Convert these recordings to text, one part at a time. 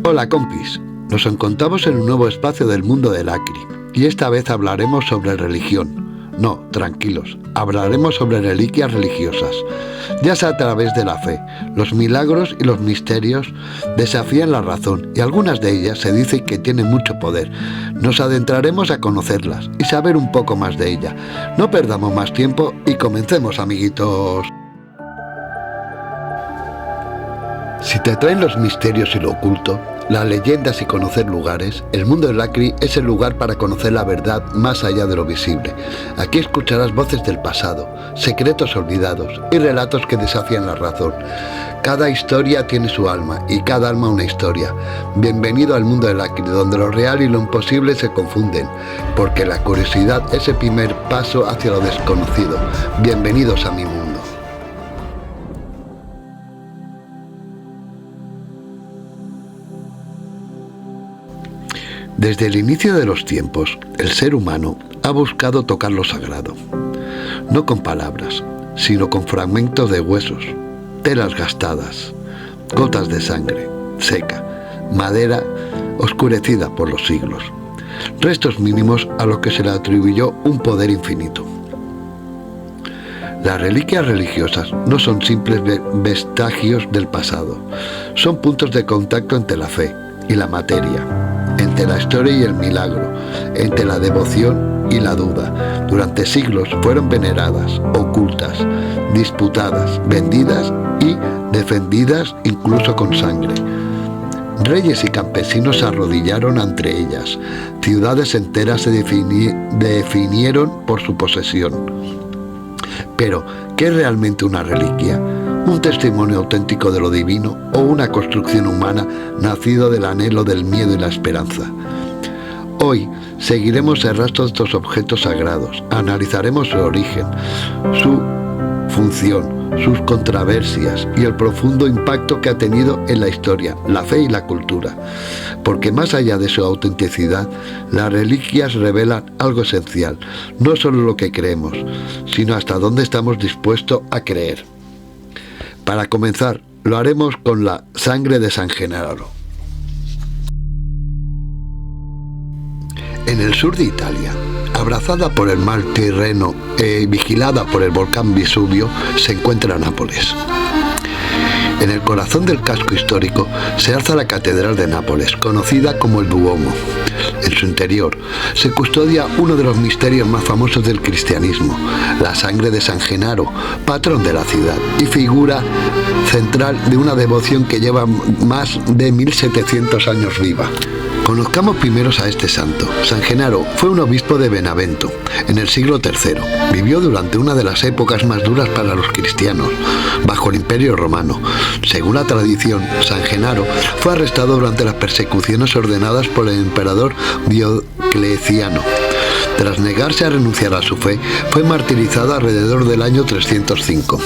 Hola compis, nos encontramos en un nuevo espacio del mundo del Acri y esta vez hablaremos sobre religión. No, tranquilos, hablaremos sobre reliquias religiosas. Ya sea a través de la fe, los milagros y los misterios desafían la razón y algunas de ellas se dice que tienen mucho poder. Nos adentraremos a conocerlas y saber un poco más de ellas. No perdamos más tiempo y comencemos, amiguitos. Si te atraen los misterios y lo oculto, las leyendas y conocer lugares, el mundo del Acri es el lugar para conocer la verdad más allá de lo visible. Aquí escucharás voces del pasado, secretos olvidados y relatos que desafían la razón. Cada historia tiene su alma y cada alma una historia. Bienvenido al mundo del Acri, donde lo real y lo imposible se confunden, porque la curiosidad es el primer paso hacia lo desconocido. Bienvenidos a mi mundo. Desde el inicio de los tiempos, el ser humano ha buscado tocar lo sagrado, no con palabras, sino con fragmentos de huesos, telas gastadas, gotas de sangre seca, madera oscurecida por los siglos, restos mínimos a los que se le atribuyó un poder infinito. Las reliquias religiosas no son simples vestigios del pasado, son puntos de contacto entre la fe y la materia, entre la historia y el milagro, entre la devoción y la duda. Durante siglos fueron veneradas, ocultas, disputadas, vendidas y defendidas incluso con sangre. Reyes y campesinos se arrodillaron ante ellas, ciudades enteras se definieron por su posesión. Pero, ¿qué es realmente una reliquia? ¿Un testimonio auténtico de lo divino o una construcción humana nacido del anhelo del miedo y la esperanza? Hoy seguiremos el rastro de estos objetos sagrados, analizaremos su origen, su función, sus controversias y el profundo impacto que ha tenido en la historia, la fe y la cultura. Porque más allá de su autenticidad, las reliquias revelan algo esencial, no solo lo que creemos, sino hasta dónde estamos dispuestos a creer. Para comenzar, lo haremos con la sangre de San Genaro. En el sur de Italia, abrazada por el mar Tirreno y vigilada por el volcán Vesubio, se encuentra Nápoles. En el corazón del casco histórico se alza la Catedral de Nápoles, conocida como el Duomo. En su interior se custodia uno de los misterios más famosos del cristianismo, la sangre de San Genaro, patrón de la ciudad y figura central de una devoción que lleva más de 1700 años viva. Conozcamos primero a este santo. San Genaro fue un obispo de Benevento en el siglo III. Vivió durante una de las épocas más duras para los cristianos, bajo el Imperio Romano. Según la tradición, San Genaro fue arrestado durante las persecuciones ordenadas por el emperador Diocleciano. Tras negarse a renunciar a su fe, fue martirizado alrededor del año 305.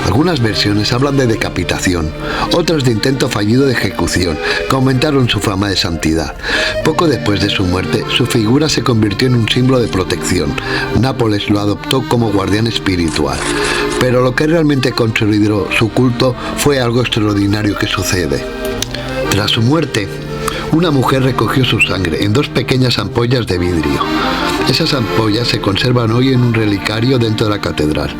Algunas versiones hablan de decapitación, otras de intento fallido de ejecución, que aumentaron su fama de santidad. Poco después de su muerte, su figura se convirtió en un símbolo de protección. Nápoles lo adoptó como guardián espiritual. Pero lo que realmente consolidó su culto fue algo extraordinario que sucede. Tras su muerte, una mujer recogió su sangre en 2 pequeñas ampollas de vidrio. Esas ampollas se conservan hoy en un relicario dentro de la catedral.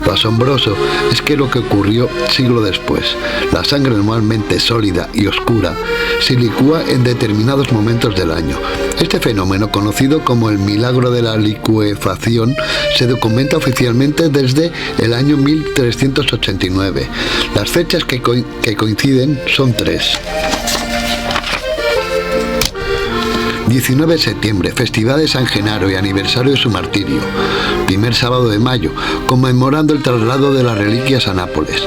Lo asombroso es que lo que ocurrió siglo después, la sangre normalmente sólida y oscura, se licúa en determinados momentos del año. Este fenómeno, conocido como el milagro de la licuefacción, se documenta oficialmente desde el año 1389. Las fechas que coinciden son 3. 19 de septiembre, Festividad de San Genaro y aniversario de su martirio. Primer sábado de mayo, conmemorando el traslado de las reliquias a Nápoles.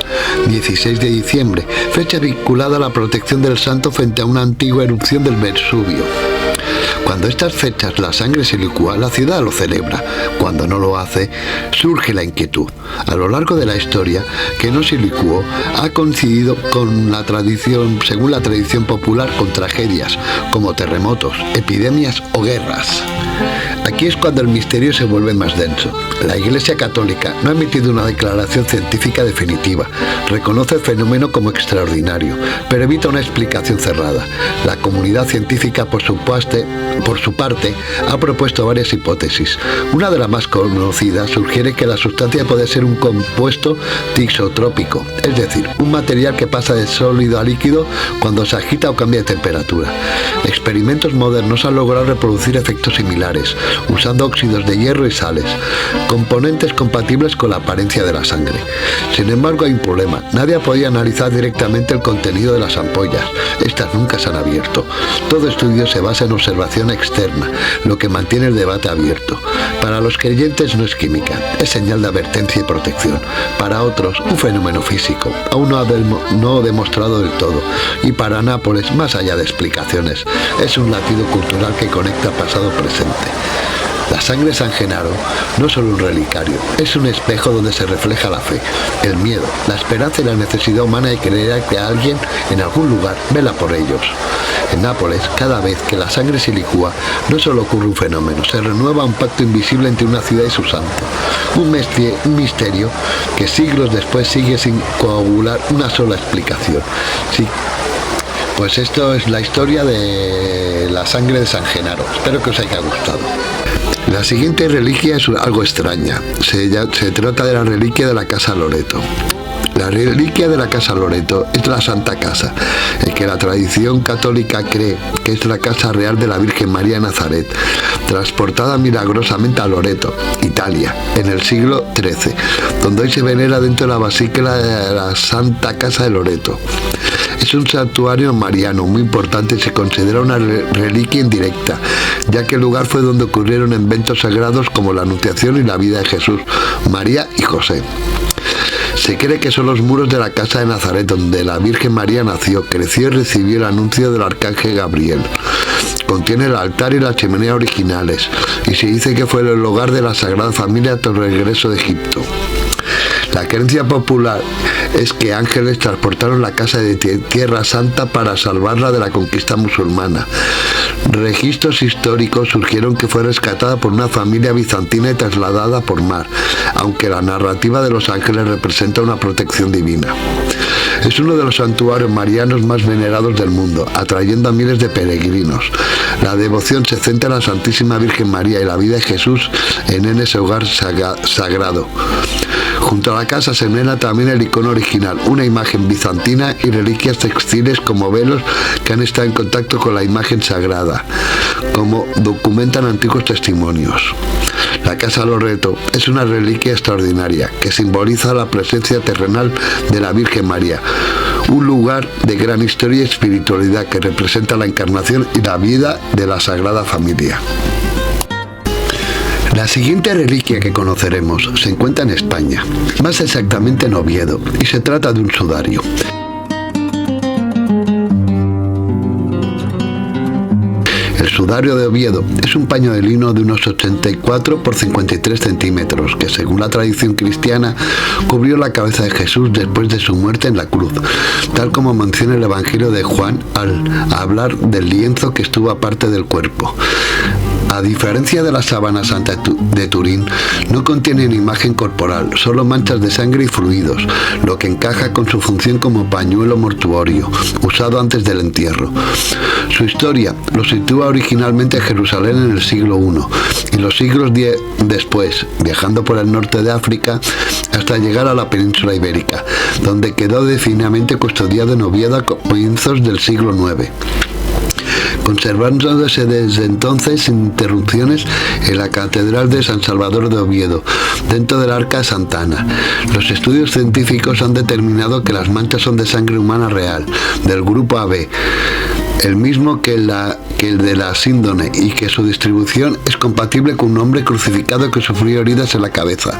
16 de diciembre, fecha vinculada a la protección del santo frente a una antigua erupción del Vesubio. Cuando estas fechas la sangre se licúa, la ciudad lo celebra. Cuando no lo hace, surge la inquietud. A lo largo de la historia, que no se licuó ha coincidido con la tradición, según la tradición popular, con tragedias como terremotos, epidemias o guerras. Aquí es cuando el misterio se vuelve más denso. La Iglesia Católica no ha emitido una declaración científica definitiva, reconoce el fenómeno como extraordinario, pero evita una explicación cerrada. La comunidad científica, por su parte, ha propuesto varias hipótesis. Una de las más conocidas sugiere que la sustancia puede ser un compuesto tisotrópico, es decir, un material que pasa de sólido a líquido cuando se agita o cambia de temperatura. Experimentos modernos han logrado reproducir efectos similares, usando óxidos de hierro y sales, componentes compatibles con la apariencia de la sangre. Sin embargo, hay un problema. Nadie ha podido analizar directamente el contenido de las ampollas. Estas nunca se han abierto. Todo estudio se basa en observación externa, lo que mantiene el debate abierto. Para los creyentes no es química, es señal de advertencia y protección. Para otros, un fenómeno físico, aún no demostrado del todo. Y para Nápoles, más allá de explicaciones, es un latido cultural que conecta pasado-presente. La sangre de San Genaro no es solo un relicario, es un espejo donde se refleja la fe, el miedo, la esperanza y la necesidad humana de creer que alguien en algún lugar vela por ellos. En Nápoles, cada vez que la sangre se licúa, no solo ocurre un fenómeno, se renueva un pacto invisible entre una ciudad y su santo. Un misterio que siglos después sigue sin coagular una sola explicación. Sí. Pues esto es la historia de la sangre de San Genaro. Espero que os haya gustado. La siguiente reliquia es algo extraña. Se trata de la reliquia de la Casa Loreto. La reliquia de la Casa Loreto es la Santa Casa, en que la tradición católica cree que es la casa real de la Virgen María de Nazaret, transportada milagrosamente a Loreto, Italia, en el siglo XIII, donde hoy se venera dentro de la basílica de la Santa Casa de Loreto. Es un santuario mariano muy importante y se considera una reliquia indirecta, ya que el lugar fue donde ocurrieron eventos sagrados como la Anunciación y la vida de Jesús, María y José. Se cree que son los muros de la casa de Nazaret, donde la Virgen María nació, creció y recibió el anuncio del arcángel Gabriel. Contiene el altar y la chimenea originales, y se dice que fue el hogar de la Sagrada Familia tras el regreso de Egipto. La creencia popular es que ángeles transportaron la casa de Tierra Santa para salvarla de la conquista musulmana. Registros históricos surgieron que fue rescatada por una familia bizantina y trasladada por mar, aunque la narrativa de los ángeles representa una protección divina. Es uno de los santuarios marianos más venerados del mundo, atrayendo a miles de peregrinos. La devoción se centra en la Santísima Virgen María y la vida de Jesús en ese hogar sagrado. Junto a la casa se venera también el icono original, una imagen bizantina y reliquias textiles como velos que han estado en contacto con la imagen sagrada, como documentan antiguos testimonios. La Casa Loreto es una reliquia extraordinaria que simboliza la presencia terrenal de la Virgen María, un lugar de gran historia y espiritualidad que representa la encarnación y la vida de la Sagrada Familia. La siguiente reliquia que conoceremos se encuentra en España, más exactamente en Oviedo, y se trata de un sudario. El sudario de Oviedo es un paño de lino de unos 84 por 53 centímetros que, según la tradición cristiana, cubrió la cabeza de Jesús después de su muerte en la cruz, tal como menciona el Evangelio de Juan al hablar del lienzo que estuvo aparte del cuerpo. A diferencia de la sábana santa de Turín, no contienen imagen corporal, solo manchas de sangre y fluidos, lo que encaja con su función como pañuelo mortuorio, usado antes del entierro. Su historia lo sitúa originalmente en Jerusalén en el siglo I y los siglos después, viajando por el norte de África hasta llegar a la península ibérica, donde quedó definitivamente custodiado en Oviedo a comienzos del siglo IX. Conservándose desde entonces sin interrupciones en la Catedral de San Salvador de Oviedo, dentro del Arca de Santa Ana. Los estudios científicos han determinado que las manchas son de sangre humana real, del grupo AB, el mismo que el de la síndone, y que su distribución es compatible con un hombre crucificado que sufrió heridas en la cabeza.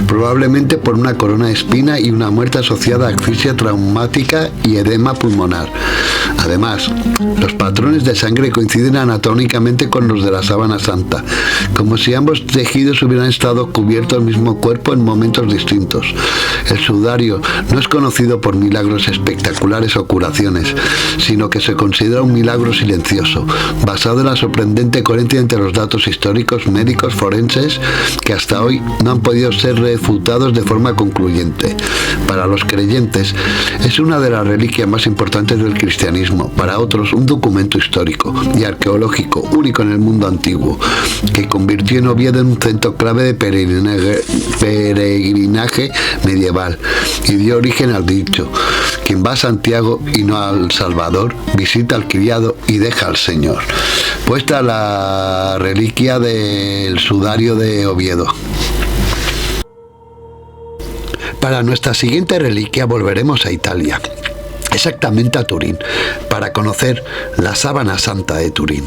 probablemente por una corona de espina y una muerte asociada a asfixia traumática y edema pulmonar. Además, los patrones de sangre coinciden anatómicamente con los de la sábana santa, como si ambos tejidos hubieran estado cubiertos del mismo cuerpo en momentos distintos. El sudario no es conocido por milagros espectaculares o curaciones, sino que se considera un milagro silencioso, basado en la sorprendente coherencia entre los datos históricos, médicos, forenses, que hasta hoy no han podido ser refutados de forma concluyente. Para los creyentes, es una de las reliquias más importantes del cristianismo, para otros un documento histórico y arqueológico único en el mundo antiguo, que convirtió en Oviedo en un centro clave de peregrinaje medieval y dio origen al dicho: quien va a Santiago y no al Salvador, visita al criado y deja al Señor. Puesta la reliquia del sudario de Oviedo. Para nuestra siguiente reliquia volveremos a Italia, exactamente a Turín, para conocer la sábana santa de Turín.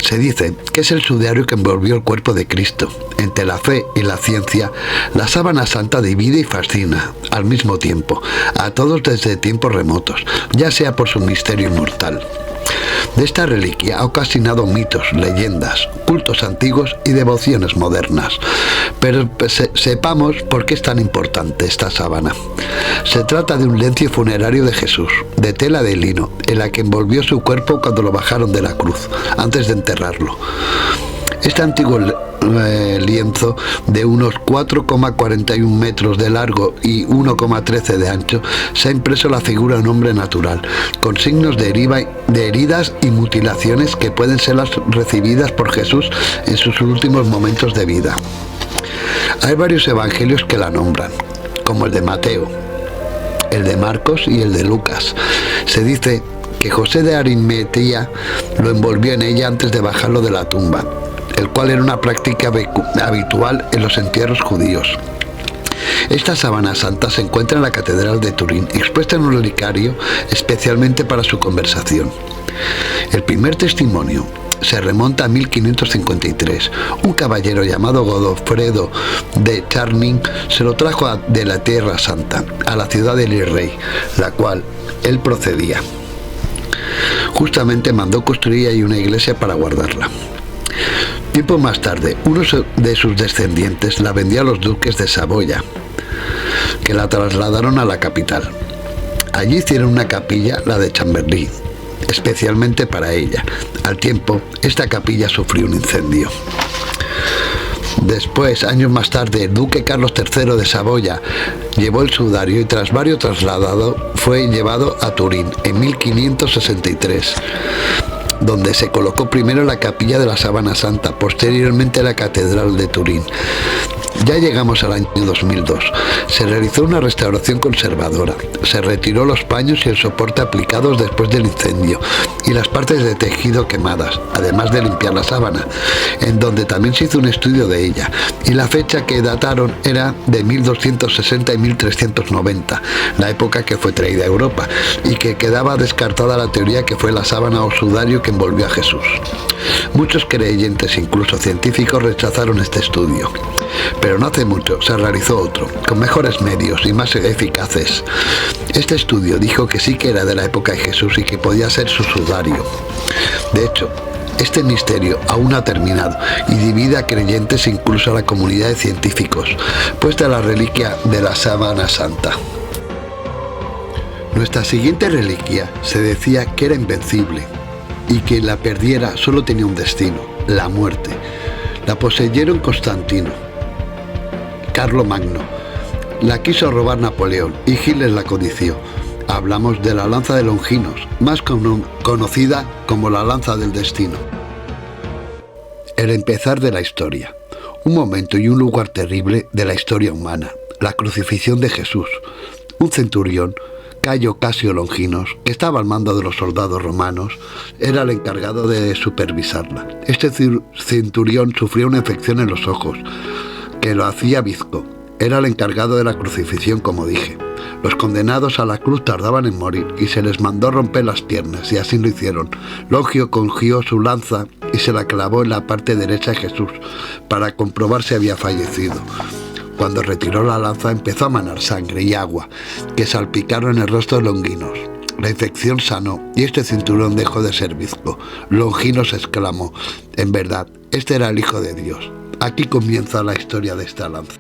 Se dice que es el sudario que envolvió el cuerpo de Cristo. Entre la fe y la ciencia, la sábana santa divide y fascina al mismo tiempo a todos desde tiempos remotos, ya sea por su misterio inmortal. De esta reliquia ha ocasionado mitos, leyendas, cultos antiguos y devociones modernas. Pero sepamos por qué es tan importante esta sábana. Se trata de un lienzo funerario de Jesús, de tela de lino, en la que envolvió su cuerpo cuando lo bajaron de la cruz, antes de enterrarlo. Este antiguo lienzo de unos 4,41 metros de largo y 1,13 de ancho se ha impreso la figura de un hombre natural, con signos de heridas y mutilaciones que pueden ser las recibidas por Jesús en sus últimos momentos de vida. Hay varios evangelios que la nombran, como el de Mateo, el de Marcos y el de Lucas. Se dice que José de Arimatea lo envolvió en ella antes de bajarlo de la tumba, el cual era una práctica habitual en los entierros judíos. Esta sábana santa se encuentra en la Catedral de Turín, expuesta en un relicario especialmente para su conversación. El primer testimonio se remonta a 1553. Un caballero llamado Godofredo de Charning se lo trajo de la Tierra Santa a la ciudad del Rey, la cual él procedía. Justamente mandó construir ahí una iglesia para guardarla. Tiempo más tarde, uno de sus descendientes la vendió a los duques de Saboya, que la trasladaron a la capital. Allí hicieron una capilla, la de Chamberlain, especialmente para ella. Al tiempo, esta capilla sufrió un incendio. Después, años más tarde, el duque Carlos III de Saboya llevó el sudario y tras varios trasladados fue llevado a Turín en 1563. Donde se colocó primero la capilla de la Sábana Santa, posteriormente la Catedral de Turín. Ya llegamos al año 2002. Se realizó una restauración conservadora. Se retiró los paños y el soporte aplicados después del incendio y las partes de tejido quemadas, además de limpiar la sábana, en donde también se hizo un estudio de ella. Y la fecha que dataron era de 1260 y 1390, la época que fue traída a Europa, y que quedaba descartada la teoría que fue la sábana o sudario que envolvió a Jesús. Muchos creyentes, incluso científicos, rechazaron este estudio. Pero no hace mucho se realizó otro, con mejores medios y más eficaces. Este estudio dijo que sí que era de la época de Jesús y que podía ser su sudario. De hecho, este misterio aún no ha terminado y divide a creyentes, incluso a la comunidad de científicos, puesta la reliquia de la Sábana Santa. Nuestra siguiente reliquia se decía que era invencible y quien la perdiera solo tenía un destino, la muerte. La poseyeron Constantino, Carlomagno, la quiso robar Napoleón y Hitler la codició. Hablamos de la lanza de Longinos, más conocida como la lanza del destino. El empezar de la historia, un momento y un lugar terrible de la historia humana, la crucifixión de Jesús. Un centurión, Cayo Casio Longinos, que estaba al mando de los soldados romanos, era el encargado de supervisarla. Este centurión sufrió una infección en los ojos, que lo hacía bizco. Era el encargado de la crucifixión, como dije. Los condenados a la cruz tardaban en morir y se les mandó romper las piernas, y así lo hicieron. Longio cogió su lanza y se la clavó en la parte derecha de Jesús para comprobar si había fallecido. Cuando retiró la lanza empezó a manar sangre y agua que salpicaron el rostro de Longinos. La infección sanó y este cinturón dejó de ser bizco. Longinos exclamó: en verdad, este era el Hijo de Dios. Aquí comienza la historia de esta lanza.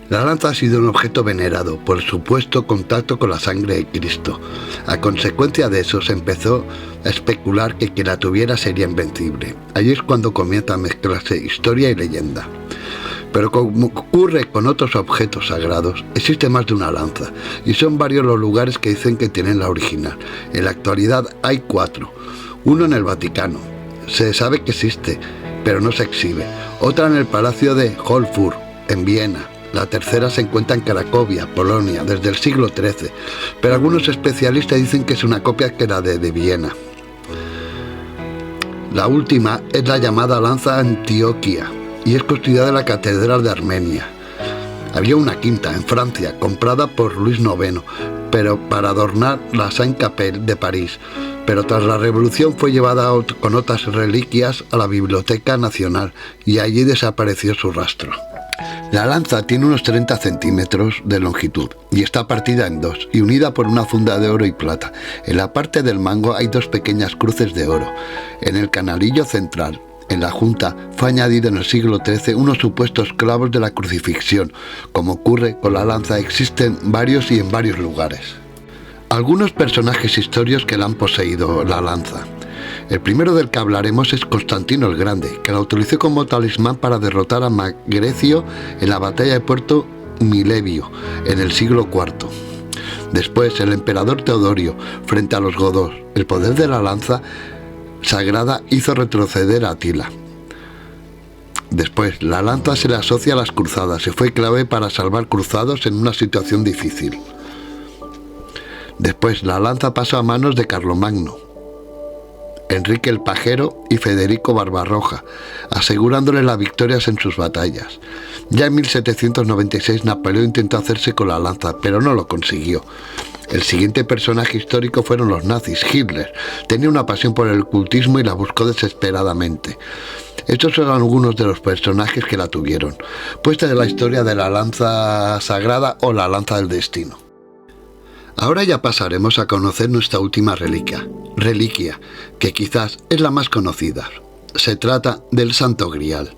La lanza ha sido un objeto venerado por supuesto contacto con la sangre de Cristo. A consecuencia de eso se empezó a especular que quien la tuviera sería invencible. Allí es cuando comienza a mezclarse historia y leyenda. Pero como ocurre con otros objetos sagrados, existe más de una lanza, y son varios los lugares que dicen que tienen la original. En la actualidad hay 4. Uno en el Vaticano, se sabe que existe, pero no se exhibe. Otra en el Palacio de Hofburg, en Viena. La tercera se encuentra en Cracovia, Polonia, desde el siglo XIII, pero algunos especialistas dicen que es una copia que la de Viena. La última es la llamada lanza Antioquia, y es custodiada de la Catedral de Armenia. Había una quinta en Francia, comprada por Luis IX, pero para adornar la Sainte-Capelle de París, pero tras la Revolución fue llevada con otras reliquias a la Biblioteca Nacional, y allí desapareció su rastro. La lanza tiene unos 30 centímetros de longitud y está partida en 2 y unida por una funda de oro y plata. En la parte del mango hay 2 pequeñas cruces de oro. En el canalillo central, en la junta, fue añadido en el siglo XIII unos supuestos clavos de la crucifixión. Como ocurre con la lanza, existen varios y en varios lugares. Algunos personajes históricos que la han poseído la lanza. El primero del que hablaremos es Constantino el Grande, que la utilizó como talismán para derrotar a Magnecio en la batalla de Puerto Milevio en el siglo IV. Después, el emperador Teodorio, frente a los godos, el poder de la lanza sagrada hizo retroceder a Atila. Después, la lanza se le asocia a las cruzadas y fue clave para salvar cruzados en una situación difícil. Después, la lanza pasó a manos de Carlomagno, Enrique el Pajero y Federico Barbarroja, asegurándole las victorias en sus batallas. Ya en 1796 Napoleón intentó hacerse con la lanza, pero no lo consiguió. El siguiente personaje histórico fueron los nazis. Hitler tenía una pasión por el ocultismo y la buscó desesperadamente. Estos son algunos de los personajes que la tuvieron. Pues esta es la historia de la lanza sagrada o la lanza del destino. Ahora ya pasaremos a conocer nuestra última reliquia, que quizás es la más conocida. Se trata del Santo Grial.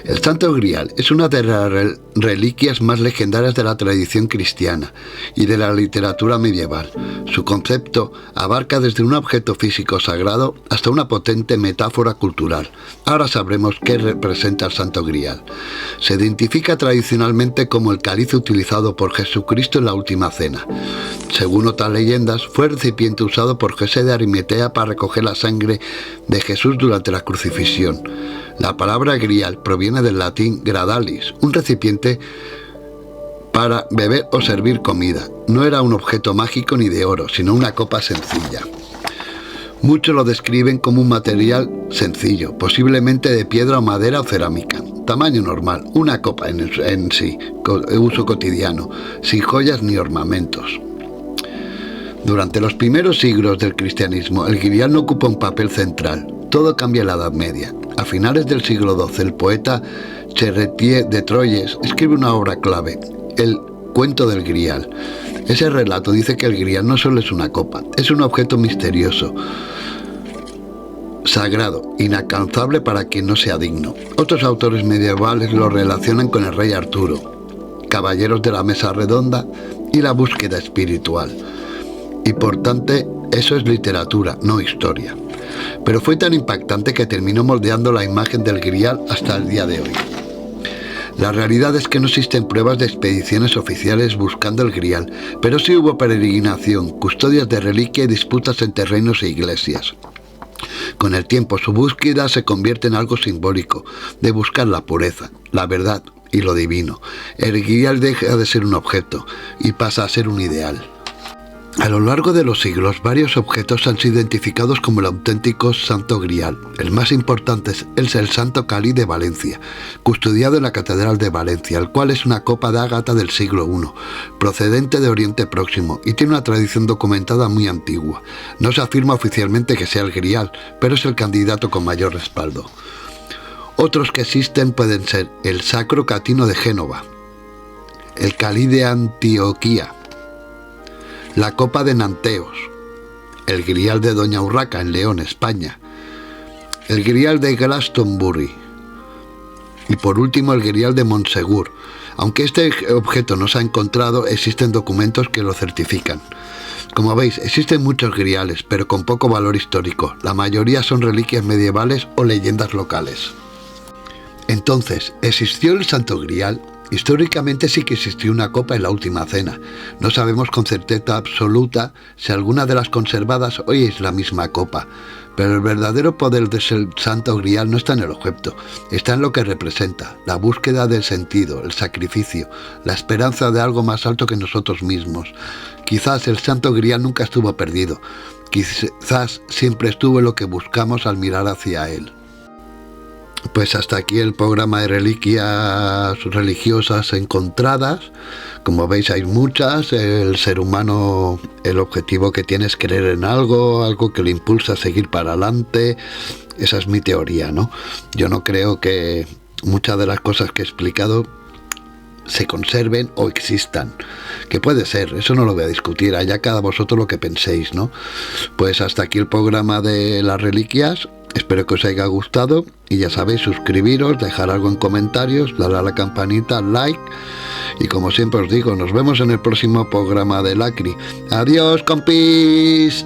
El Santo Grial es una de las reliquias más legendarias de la tradición cristiana y de la literatura medieval. Su concepto abarca desde un objeto físico sagrado hasta una potente metáfora cultural. Ahora sabremos qué representa el Santo Grial. Se identifica tradicionalmente como el cáliz utilizado por Jesucristo en la Última Cena. Según otras leyendas, fue el recipiente usado por José de Arimatea para recoger la sangre de Jesús durante la crucifixión. La palabra grial proviene del latín gradalis, un recipiente para beber o servir comida. No era un objeto mágico ni de oro, sino una copa sencilla. Muchos lo describen como un material sencillo, posiblemente de piedra o madera o cerámica. Tamaño normal, una copa en sí, uso cotidiano, sin joyas ni ornamentos. Durante los primeros siglos del cristianismo, el grial no ocupa un papel central. Todo cambia en la Edad Media. A finales del siglo XII, el poeta Charretier de Troyes escribe una obra clave, el Cuento del Grial. Ese relato dice que el grial no solo es una copa, es un objeto misterioso, sagrado, inalcanzable para quien no sea digno. Otros autores medievales lo relacionan con el rey Arturo, caballeros de la mesa redonda y la búsqueda espiritual. Y por tanto, eso es literatura, no historia. Pero fue tan impactante que terminó moldeando la imagen del grial hasta el día de hoy. La realidad es que no existen pruebas de expediciones oficiales buscando el grial, pero sí hubo peregrinación, custodias de reliquia y disputas entre reinos e iglesias. Con el tiempo, su búsqueda se convierte en algo simbólico, de buscar la pureza, la verdad y lo divino. El grial deja de ser un objeto y pasa a ser un ideal. A lo largo de los siglos, varios objetos han sido identificados como el auténtico Santo Grial. El más importante es el Santo Cáliz de Valencia, custodiado en la Catedral de Valencia, el cual es una copa de ágata del siglo I, procedente de Oriente Próximo, y tiene una tradición documentada muy antigua. No se afirma oficialmente que sea el Grial, pero es el candidato con mayor respaldo. Otros que existen pueden ser el Sacro Catino de Génova, el Calí de Antioquía, la Copa de Nanteos, el Grial de Doña Urraca en León, España, el Grial de Glastonbury y por último el Grial de Montsegur. Aunque este objeto no se ha encontrado, existen documentos que lo certifican. Como veis, existen muchos griales, pero con poco valor histórico. La mayoría son reliquias medievales o leyendas locales. Entonces, ¿existió el Santo Grial? Históricamente sí que existió una copa en la Última Cena. No sabemos con certeza absoluta si alguna de las conservadas hoy es la misma copa. Pero el verdadero poder del Santo Grial no está en el objeto, está en lo que representa, la búsqueda del sentido, el sacrificio, la esperanza de algo más alto que nosotros mismos. Quizás el Santo Grial nunca estuvo perdido, quizás siempre estuvo en lo que buscamos al mirar hacia él. Pues hasta aquí el programa de reliquias religiosas encontradas. Como veis hay muchas. El ser humano, el objetivo que tiene es creer en algo que le impulsa a seguir para adelante. Esa es mi teoría, ¿no? Yo no creo que muchas de las cosas que he explicado se conserven o existan, que puede ser, eso no lo voy a discutir, allá cada vosotros lo que penséis, ¿no? Pues hasta aquí el programa de las reliquias. Espero que os haya gustado y ya sabéis, suscribiros, dejar algo en comentarios, darle a la campanita, like y como siempre os digo, nos vemos en el próximo programa de Lacri. Adiós, compis.